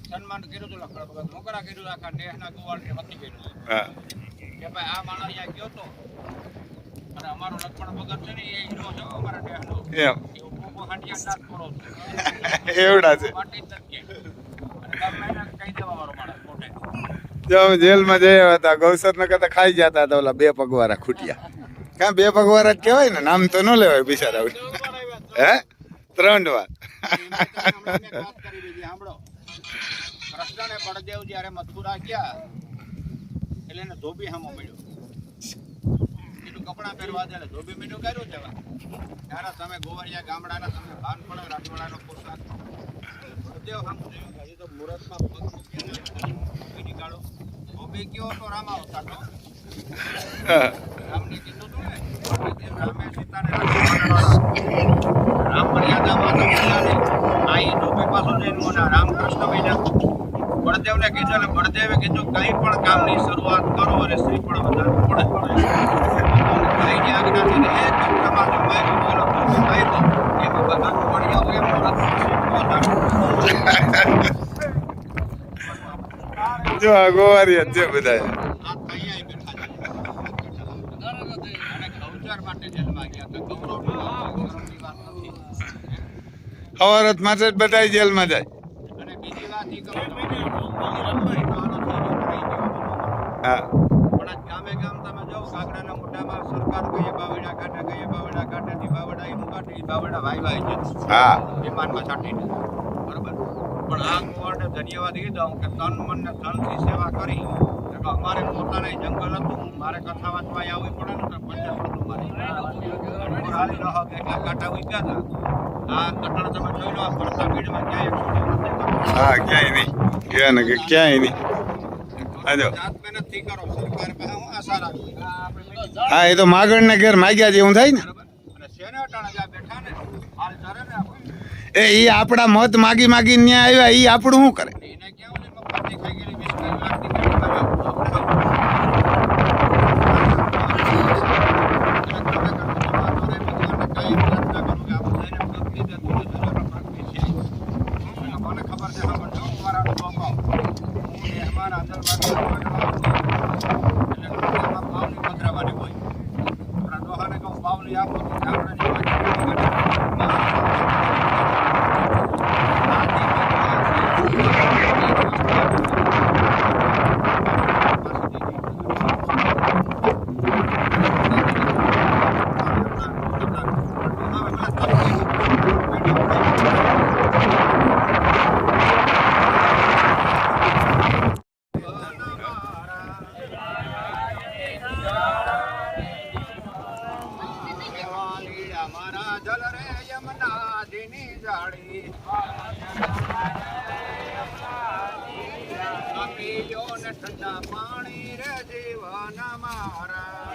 સન્માન કર્યું હતું લક્ષ્મણ ભગત મોકરા કર્યું આખા દેશના ગોવાળને વતી કર્યું હા કે ભાઈ આ માણસ અહીંયા ગયો તો અને અમારો લક્ષ્મણ ભગત છે ને એ હીરો છે અમારા દેશનો એમ એવું પોપો હાંડિયા નાથ કરો એવડા છે વાટી જ નથી અને ગમે એને કહી દેવા વાળો માણસ મોટે. જો અમે જેલમાં જયા હતા ગૌસર ને કરતા ખાઈ જતા હતા ઓલા 2 પગવાળા ખૂટ્યા. ક્યાં 2 પગવાળા જ કહેવાય ને, નામ તો ન લેવાય બિચારા. હે 3 વાર હમણાં મેં વાત કરી દીધી સાંભળો. કૃષ્ણને બળદેવ જ્યારે મથુરા ગયા એટલે એને ધોબી સામો મળ્યો. કીધું કપડાં પહેરવા દે, ધોબી મીઠું કર્યું જવા ત્યારે તમે ગોવાળિયા ગામડાના તમને ભાન પડે રાજવાડાનો પોશાક બળદેવ સામું જોયું હજી તો મુહૂર્તમાં પગ મૂકીને નીકાળો. ધોબી કયો તો રામ આવતા તો રામને કીધું હતું ને રામે સીતાને રામ મર્યાદામાં તો મળ્યા નહીં. આ એ ધોબી પાછો જઈને મોના રામકૃષ્ણ મહિના બળદેવને કીધું એટલે બળદેવે કીધું કંઈ પણ કામની શરૂઆત કરો અને શ્રી પણ વધારવું પડે. ભાઈની આજ્ઞાથી એક કપડામાં જો માર્યો બોલો માર્યો એમાં બધા મળ્યા હોય એમ જો આ ગોવારી જ છે બધા. આ અહીંયા બેઠા છે અને ગૌચર માટે જેલમાં ગયા હતા. ગૌરવની વાત નથી. હવારત માટે જ બધા જેલમાં જાય. અને બીજી વાત એ કહું હા પણ આજ ગામે ગામ તમે જો કાગડાના મોઢામાં સરકાર કહીએ બાવડા કાઢે થી બાવડા એનું કાઢે એ બાવડા વાય છે હા વિમાનમાં છાંટીને બરોબર. પણ આ ગોવાળને ધન્યવાદ એ દઉં કે તન મન ને ધનથી સેવા કરી. અમારે પોતાને જંગલ હતું, મારે કથા વાંચવા આવવી પડે ને તો પંચર પડતું મારે હાલી રહો કે એટલા કાંટા ઉગ્યા હતા. આ કટણ તમે જોઈ લો આ ફરતા ભીડમાં ક્યાંય હા ક્યાંય નહીં ગયા ને કે ક્યાંય નહીં. આજો જાત મહેનત થી કરો સરકાર પાસે હું આશા રાખું. હા એ તો માગણ ને ઘેર માગ્યા જેવું થાય ને. બરાબર. અને શેને અટાણા જ્યાં બેઠા ને હાલ ચાલે ને આપણે એ આપણા મત માગી માગીને ન્યા આવ્યા એ આપણું શું કરે. એને કેવું છે મફતની ખાઈ ગયેલી 20 લાખની ગાડી બનાવો. રે જીવન મારા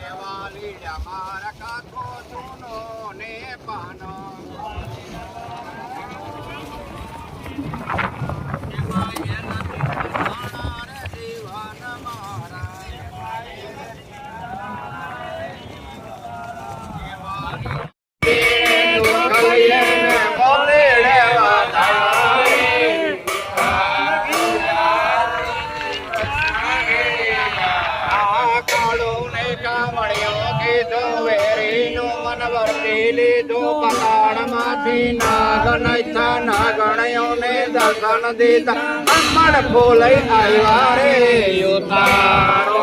એવા લીડા મારા કાકો ચૂનો ને પાનો નાગણયોને દર્શન દીધા અમર ફૂલઈ આવ્યા રે ઉતારો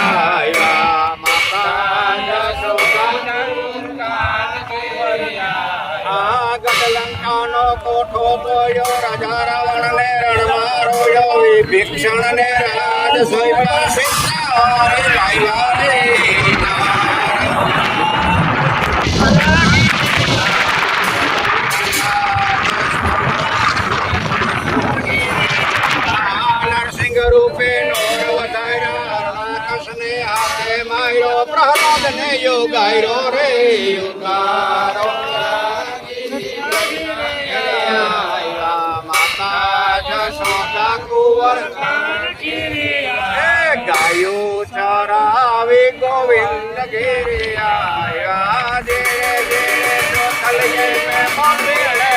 આવ્યા માતા આ ગઢલંકાનો કોઠો જોયો રાજા રાવણ ને રણમાં રોયો વિભીષણ ને રાજ સોયા આવ્યા રે રૂપે નોર વધાર્યા કૃષ્ણે હાથે માર્યો પ્રહલાદ ને યોગાયરો રે યોગારો માતા જશોદા કુંવર ગાયો ચરાવી ગોવિંદ ગીરી આવ્યા જે કલયે મેં મંદિરે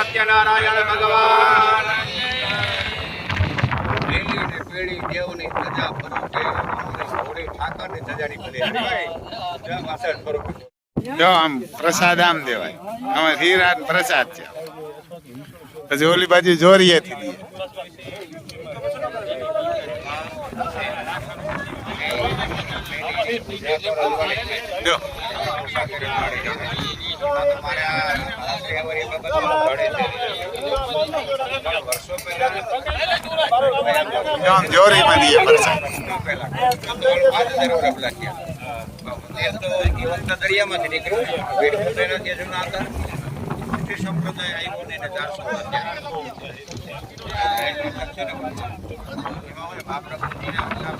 સત્યનારાયણ ભગવાન પેઢી દેવની પ્રજા પર ઠાકરની સજાની ભલે જો આમ પ્રસાદ આમ દેવાય આમાં હીરા પ્રસાદ છે પછી ઓલી બાજુ જોરીએથી દઈએ જો આમ જોરીમાં દઈએ પ્રસાદ દરિયામાંથી નીકળ્યું જે જૂના હતા સંપ્રદાય આવ્યો ને 400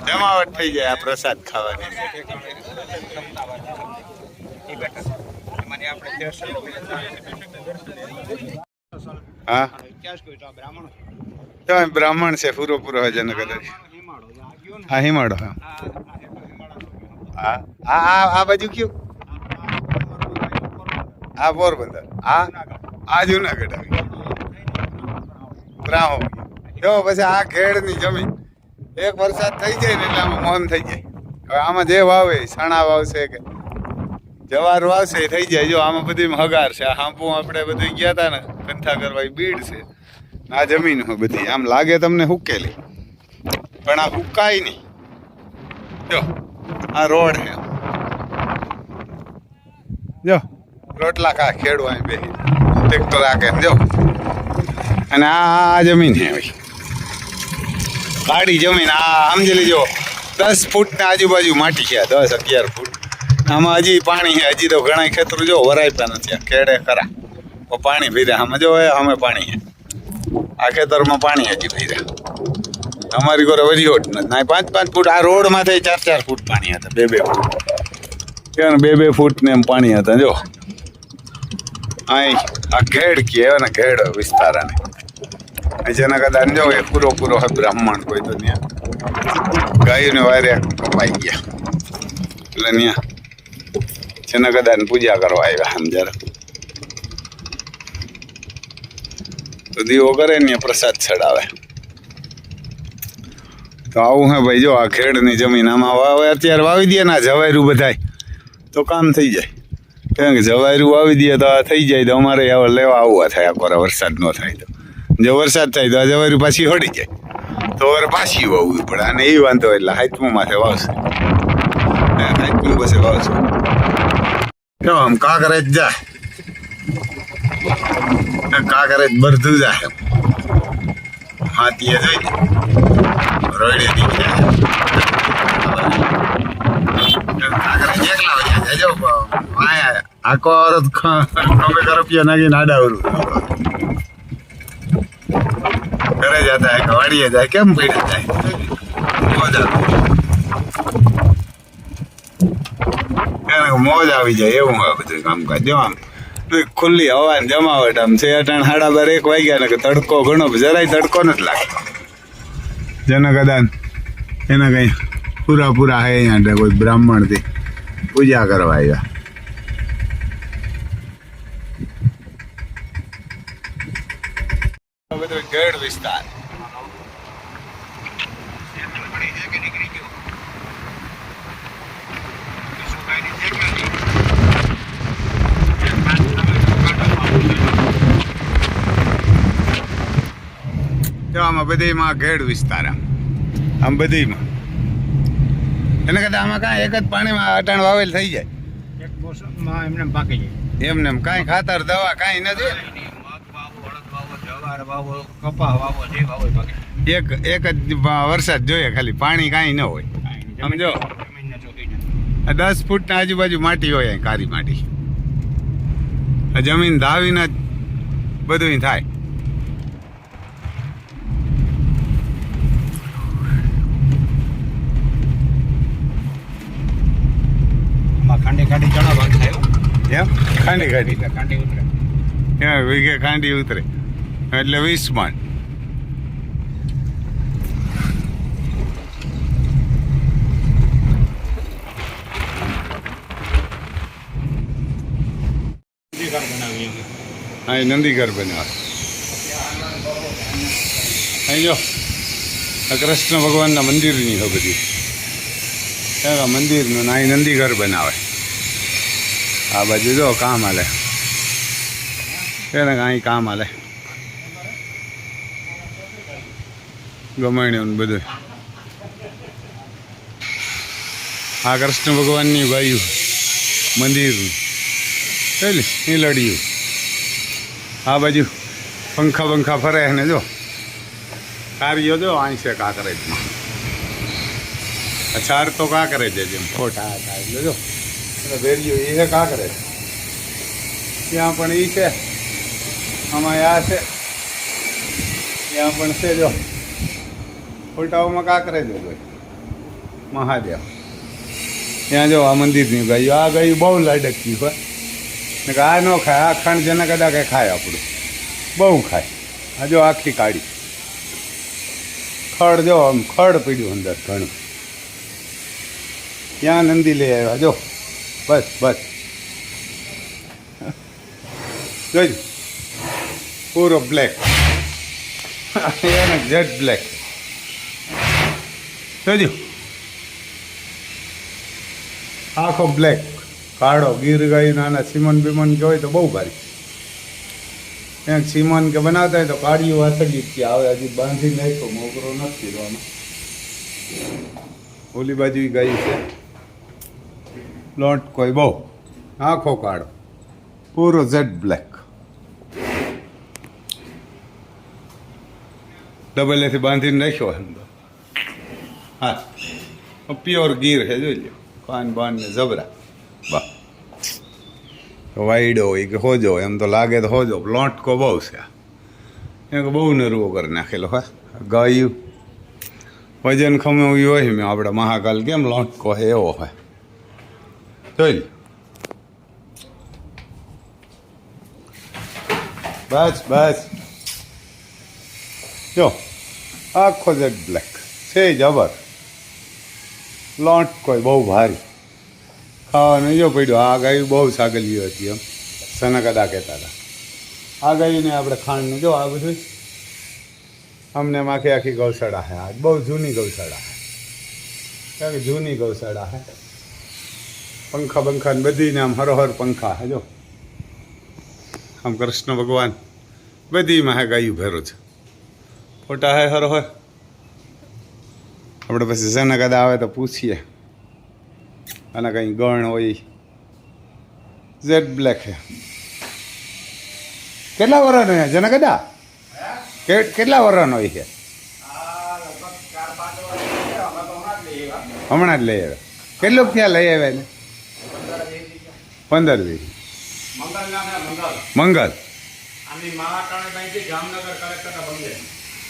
જમાવટ થઈ જાય આ પ્રસાદ ખાવાની હા તો બ્રાહ્મણ છે પૂરો હજન કદાચ હા હિમાડો હા આ બાજુ કયું આ પોરબંદર આ જુનાગઢ આવી બ્રાહ્મણ જો પછી આ ખેડની જમીન એક વરસાદ થઈ જાય ને એટલે આમાં મોહન થઈ જાય હવે આમાં જે વાવે સણા વાવશે કે જવાર વાવશે થઈ જાય જો આમાં બધી હગાર છે આ હાંપું આપણે બધું ગયા હતા ને કંઠા કરવા બીડ છે આ જમીન બધી આમ લાગે તમને હુકેલી પણ આ હુકાય નહીં જો આ રોડ છે જો રોટલા ખા ખેડવા અહીં બે ટ્રેક્ટર આકે જો અને આ જમીન છે ભાઈ કાળી જમીન આ સમજી લેજો 10 ફૂટના આજુબાજુ માટી છે 10-11 ફૂટ આમાં હજી પાણી છે હજી તો ઘણા ખેતરો જો વરાયતા નથી ખેડે ખરા પાણી ભીર્યા આમાં જો અમે પાણી છે આ ખેતરમાં પાણી હજી ભીર્યા અમારી ઘરે વરિયોટ નથી ના 5-5 ફૂટ આ રોડમાં થઈ 4-4 ફૂટ પાણી હતા 2-2 ફૂટ કેમ 2-2 ફૂટ ને એમ પાણી હતા જો અહીં આ ઘેડ કહેવાય ને ઘેડ વિસ્તાર આને જેના કદાચ જો એ પૂરો હે બ્રાહ્મણ કોઈ તો ત્યાં ગાયોને વારે કપાઈ ગયા એટલે ત્યાં જેના કદાચ પૂજા કરવા આવ્યા આમ જરા તો દીવો કરે ને પ્રસાદ ચડાવે તો આવું હે ભાઈ જો આ ખેડની જમીન આમાં વાવે અત્યારે વાવી દે ને જવાયરું બધાય તો કામ થઈ જાય કારણ કે જવાયરું વાવી દે તો આ થઈ જાય તો અમારે હવે લેવા આવવા થાય આખો વરસાદ ન થાય તો જો વરસાદ થાય તો આ જવાયરું પાછી હળી જાય તો હવે પાછી વાવવી પડે અને એ વાંધો એટલે હાથમાં માથે વાવશે હાથમાં પાસે વાવશે જો આમ કાંકરેજ જાય કાંકરેજ બધું જાય હાથીએ જોઈ રોડે દીકરા કાંકરેજ આખો અરદ ખમે રૂપિયા નાખીને આડાવરું ઘરે જતા કે વાડીએ જાય કેમ પીડે જાય મોજ આવી જાય એવું હોય બધું કામકાજ જો આમ ખુલ્લી હવા ને જમાવટ આમ છે 8:30 વાગ્યા ને કે તડકો ઘણો જરાય તડકો નથી લાગતો જેના કદાચ એના કઈ પૂરા હે અહીંયા કોઈ બ્રાહ્મણ થી પૂજા કરવા આવ્યા બધો ગઢ વિસ્તાર આમાં બધીમાં ઘેડ વિસ્તાર આમ બધીમાં એને કદાચ આમાં કાંઈ એક જ પાણીમાં અટાણ વાવેલ થઈ જાય એક મોસમમાં એમને પાકી જાય એમને એમ કાંઈ ખાતર દવા કાંઈ નથી જવાર વાવો કપા વાવો જે વાવો પાકી એક જ વરસાદ જોઈએ ખાલી પાણી કાંઈ ન હોય સમજો 10 ફૂટના આજુબાજુ માટી હોય અહીં કારી માટી જમીન ધાવીને જ બધું થાય ખાંડી ચણા ભાગ થાય એમ ખાંડી ખાંડી ઉતરે વીઘે ખાંડી ઉતરે એટલે 20 મણ અહીં નંદીઘર બનાવે અહીં જો આ કૃષ્ણ ભગવાનના મંદિરની છે બધી મંદિરનું અહીં નંદીઘર બનાવે આ બાજુ જો કામ હાલે એને અહીં કામ હાલે ગમાણ્યું બધું આ કૃષ્ણ ભગવાનની બાયું મંદિરનું ચાલી એ લડ્યું આ બાજુ પંખા ફરે ને જો કાર્યો જો અહીં છે કાંકરેજમાં અછાર તો કાંકરે છે જેમ ખોટા હતા એટલે જો વેરિયો એ છે કાંકરે ત્યાં પણ એ છે આમાં આ છે ત્યાં પણ છે જો ખોટાઓમાં કાંકરે જ હોય મહાદેવ ત્યાં જો આ મંદિરની ગાયું આ ગાયું બહુ લડકતી હોય ને આ ન ખાય આ ખંડ જેના કદાચ કંઈ ખાય આપણું બહુ ખાય આ જો આખી કાઢી ખડ જો આમ ખડ પીડ્યું અંદર ઘણું ત્યાં નંદી લઈ આવ્યા જો બસ જોઈ પૂરો બ્લેક એને જેટ બ્લેક જોજો આખો બ્લેક કાળો ગીર ગાય નાના સીમન બીમન કે હોય તો બહુ ભારી ક્યાંક સીમન કે બનાવતા હોય તો કાળિયું વાસળિયું કે આવે હજી બાંધી નાખ્યો મોગરો નથી પીરવાનો ઓલી બાજુ ગાય છે લોટ કોઈ બહુ આખો કાળો પૂરો ઝેડ બ્લેક ડબલ એથી બાંધીને રાખ્યો એમ તો હા પ્યોર ગીર છે જોઈ લો કાન બાન ને જબરા વાહ વાઈડો હોય કે હોજો એમ તો લાગે તો હોજો લોટકો બહુ છે એ બહુ નરવો કરી નાખેલો હા ગાયું વજન ખમ્યું હોય મેં આપણે મહાકાલ કેમ લોટકો છે એવો હોય જોઈ બસ જો આખો જેટ બ્લેક છે જબર લોટ કોઈ બહુ ભારી ખાવાનું જો પડ્યું આ ગાયું બહુ સાગલીઓ હતી એમ સનકદા કહેતા હતા આ ગાયુંને આપણે ખાંડને જો આ બધું અમને આખી આખી ગૌશાળા છે આ બહુ જૂની ગૌશાળા છે કે જૂની ગૌશાળા છે પંખા ને બધીને આમ હરોહર પંખા હે જો આમ કૃષ્ણ ભગવાન બધીમાં હે ગાયું ભેરું છે ફોટા હે હરોહર આપણે પછી જેના કદા આવે તો પૂછીએ અને કંઈ ગણ હોય ઝેડ બ્લેક હે કેટલા વર્ષનો હે જેના કદા કેટલા વર્ષનો હોય છે હમણાં જ લઈ આવ્યા કેટલું ક્યાં લઈ આવ્યા ને 15-20 મંગલ નામ હે મંગલ. મંગલ આની મહાટાણે બાંધી જામનગર કલેક્ટરના બંગલે.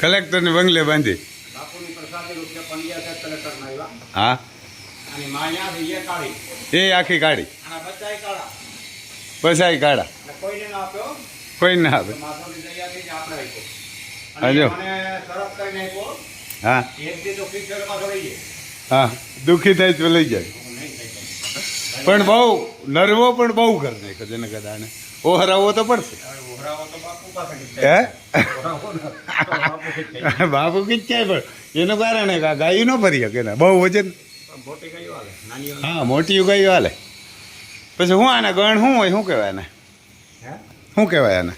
કલેક્ટરની બંગલે બાંધી. બાપુની પ્રસાદી રૂપિયા 15 કલેક્ટરના આવ્યા. હા અને માયા એ કાળી. એ આખી કાઢી અને બચ્ચાએ કાળા. બસાઈ કાઢા અને કોઈને ના આપ્યો. કોઈ ના આવે. માધવની દયાથી જ આપણે આપ્યો. હાજો. અને મને તરફ કરીને આપ્યો. હા એક દી તો પિક્ચરમાં દોડી જાય. હા દુઃખી થાય તો લઈ જાય. નહીં થાય. પણ બહુ નર્વો પણ બહુ કરી નાખ્યો જેને કદાને ઓ હરાવવો તો પડશે. હવે ઓહરાવો તો બાપુ પાસે જ હે થાય. ઓહરાવો ને તો બાપુ જ થાય. બાપુ કઈ ક્યાંય પણ એનું કારણ કે ગાયું ન ભરી શકે ને બહુ વજન. પણ મોટી ગાયો હાલે. નાની હાલે. હા મોટી ગાયું હાલે. પછી હું આને ગણ શું હોય શું કહેવાય આને હે? શું કહેવાય આને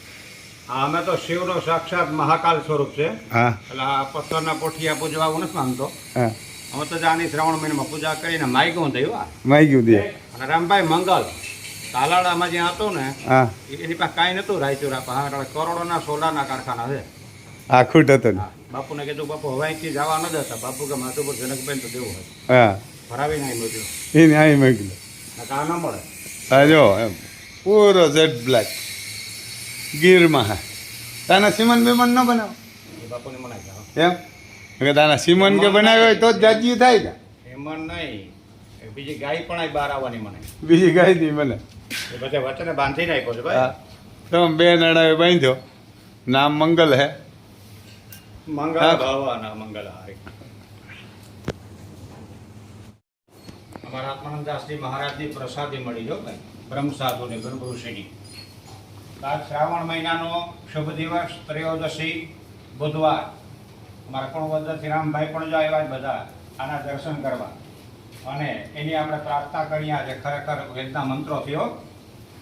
હા, અમે તો શિવનો સાક્ષાત મહાકાલ સ્વરૂપ છે. હા એટલે આ પથ્થરના પોઠિયા પૂજવા આવું નથી માંગતો. હા અમે તો જાની શ્રાવણ મહિનામાં પૂજા કરીને માગ્યું થયું. માગ્યું દે અને રામભાઈ મંગલ તાલાળામાં જ્યાં હતું ને હા એની પાસે કાંઈ નહોતું રાયચુરા પાસે કરોડોના સોલારના કારખાના છે. આ ખૂટ હતો ને હા, બાપુને કીધું બાપુ હવાઈથી જવા ન દેતા. બાપુ કે માથું પર જનકબેન તો દેવું હોય હા ભરાવી નાઈ બધું એને અહીં મોકલ્યો. કા ન મળે. હા જો એમ પૂરો ઝેડ બ્લેક ગીરમાં હા તાના સિમન બિમન ન બનાવો એ બાપુને મનાઈ ગયા. એમ કે તાના સિમન કે બનાવ્યો હોય તો જ જાજ્યું થાય ને એમાં નહીં, એ બીજી ગાય પણ આ બહાર આવવાની મને. બીજી ગાય નહીં મને એ બધે વચ્ચે બાંધી નાખ્યો છે ભાઈ. હા તમે બે નડાવે બાંધ્યો નામ મંગલ હે મંગલ હા. ભવાના મંગલ હારી. અમારા આત્માનંદાસજી મહારાજની પ્રસાદી મળી જો ભાઈ બ્રહ્મ સાધુની બ્રહ્મ ઋષિની. આજ શ્રાવણ મહિનાનો શુભ દિવસ ત્રયોદશી બુધવાર. અમારા કુણવદરથી રામભાઈ પણ જો આવ્યા જ બધા આના દર્શન કરવા. અને એની આપણે પ્રાર્થના કરી આજે ખરેખર વેદના મંત્રો થયો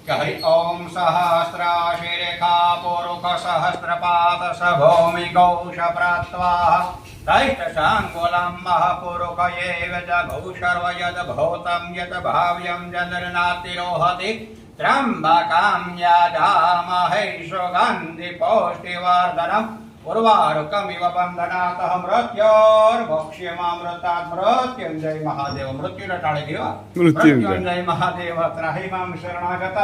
કે હરિ ઓમ સહસ્રાશી રેખા પૂરુખ સહસ્રપાત સભૌમિ ગૌશ પ્રાત્વા દૈષ્ટાંગોલમ મહાપુરુખ એવ જગૌ સર્વ યદ ભૌતમ યત ભાવ્યમ જનરનાતિરોહતિ ત્રંબકામ યજામહે સુગંધિ પૌષ્ટિવર્ધનમ ઉર્વારુકમિવ બંધનાત મૃત્યોર્ભક્ષ્યમામૃતાत् મૃત્યુંજય મહાદેવ. મૃત્યુને ટાળી દેવા. મૃત્યુંજય મહાદેવ ત્રાહિમામ શરણાગત.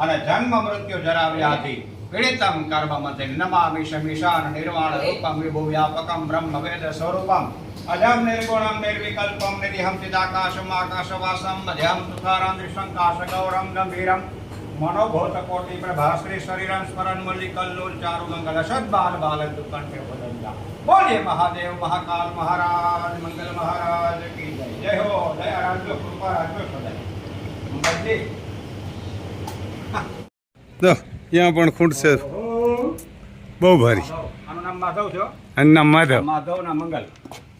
અને જન્મ મૃત્યુ જરા વ્યાધિ પીડિતમ કર્મમતે નમામિ શમીશાન નિર્વાણ રૂપમ વિભુ વ્યાપકમ બ્રહ્મ વેદ સ્વરૂપમ અજમ નિર્ગુણમ નિર્વિકલ્પમ નિધિહમ ચિદાકાશમ આકાશવાસમ મધ્યમ સુખારામ દૃશંકાશ ગૌરમ ગંભીરમ મનોભૂત કોટિ પ્રભાશ્રી શરીરમ સ્મરણ મલ્લિકલ્લોલ ચારુ મંગલ સદબાલ બાલક કંઠે બદલ્યા. બોલીએ મહાદેવ મહાકાલ મહારાજ મંગલ મહારાજ કી જય. જય હો દયા રાજ્યો કૃપા રાજ્યો સદાય. મંગલજી તો ત્યાં પણ ખૂટ છે બહુ ભારી. આનું નામ માધવ છે. આનું નામ માધવ માધવ ના મંગલ.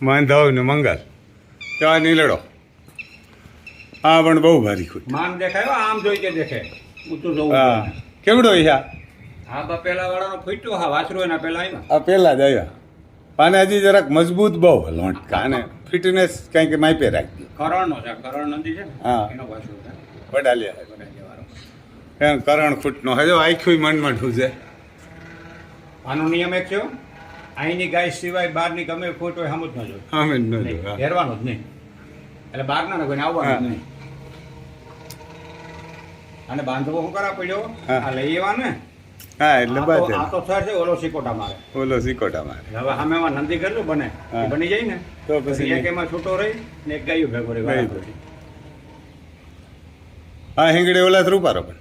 માધવ ને મંગલ ત્યાં નીલડો આ પણ બહુ ભારી ખૂટ. માન દેખાય આમ જોઈ કે દેખે ઊંચું જવું. હા કેવડો યા હા બા પેલા વાળાનો ફૂટ્યો. હા વાછરો એના પેલા આવ્યા. આ પહેલા જ આવ્યા પાને હજી જરાક મજબૂત બહુ લોટકા અને ફિટનેસ કંઈક માપે રાખી કરણનો છે. કરણ નદી છે ને હા. એનો વાછરો છે. વડાલિયા વડાલિયા વાળો. એમ કરણ ખૂટનો હજો આખું મનમઠું છે. આનો નિયમ એક છે હો. અહીંની ગાય સિવાય બહારની ગમે ફૂટ હોય હમ જ ન જોયું. અમે જ ન નહીં, જોયું. ઘેરવાનું જ નહીં. એટલે બહારના ને કોઈને આવવાનું જ હા. નહીં. અને બાંધવો શું કરા પડ્યો હા. આ લઈ એવા ને હા એટલે આ બાદ તો થર છે ઓલો સિકોટા મારે. ઓલો સિકોટા મારે હવે સામે એમાં નંદી કેટલું બને હા. એ બની જાય ને તો પછી એક એમાં છૂટો રહી ને એક ગાયું ભેગો રહી. ગાયું ભેગું. હા હિંગડી ઓલા રૂપારો પણ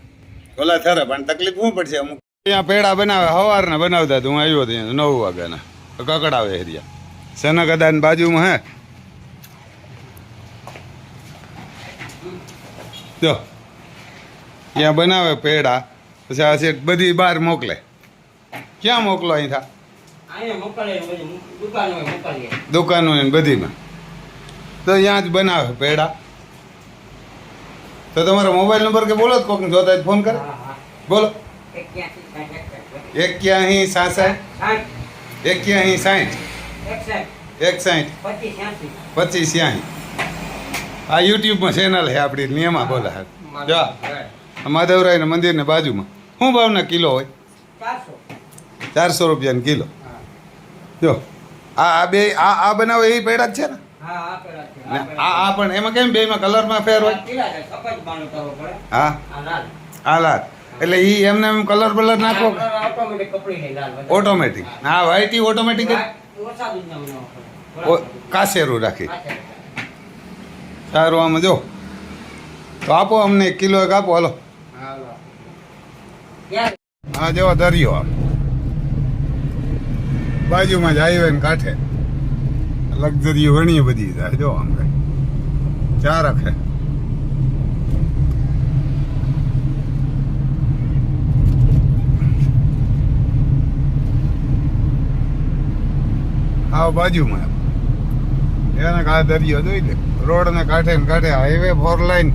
ઓલા થરે પણ તકલીફ શું પડશે અમુક ત્યાં પેડા બનાવે સવારના બનાવતા હતા હું આવ્યો ત્યાં 9 વાગ્યાના કકડાવે એરિયા સનગદાની બાજુમાં હે જો ત્યાં બનાવે પેડા પછી આ શેઠ બધી બહાર મોકલે. ક્યાં મોકલો અહીંથી દુકાનો ને બધીમાં તો ત્યાં જ બનાવે પેડા. તો તમારો મોબાઈલ નંબર કે બોલો જ કોક જોતા જ ફોન કરે બોલો 81 આ યુટ્યુબમાં ચેનલ છે આપણી એમાં બોલા જો માધવરાયના મંદિરની બાજુમાં શું ભાવના કિલો હોય 400 રૂપિયાનો કિલો. જો આ બે આ બનાવે એ પેડા જ છે ને ને આ પણ એમાં કેમ બેમાં કલરમાં ફેર હોય. હા આ લાલ એટલે ઈ એમને એમ કલર બલર નાખો ઓટોમેટિક કપડી નહીં લાલ બધા. ઓટોમેટિક હા વ્હાઈટ ઓટોમેટિક જ ઓછા દૂધના બનાવો. કાસેરું રાખી પાછળ. સારું આમાં જો તો આપો અમને 1 કિલો એક આપો હાલો ક્યારે? હા જો દરિયો આમ બાજુમાં જ હાઈવે ને કાંઠે લક્ઝરી ઘણી બધી થાય જો આમ કઈ ચા રાખે આવ બાજુમાં એને કા દરિયો જોઈ લે રોડ ને કાંઠે ને કાંઠે હાઈવે 4 લાઈન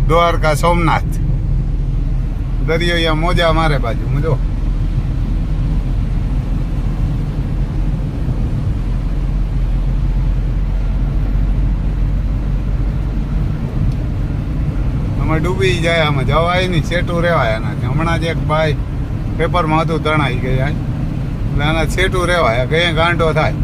દ્વારકા સોમનાથ દરિયો અહીંયા મોજા મારે બાજુમાં જો આમાં ડૂબી જાય આમાં જવાય નહીં છેટું રહેવાય એનાથી હમણાં જ એક ભાઈ પેપરમાં હતું તણાઈ ગયા એટલે આના છેટું રહેવાય કઈ ગાંડો થાય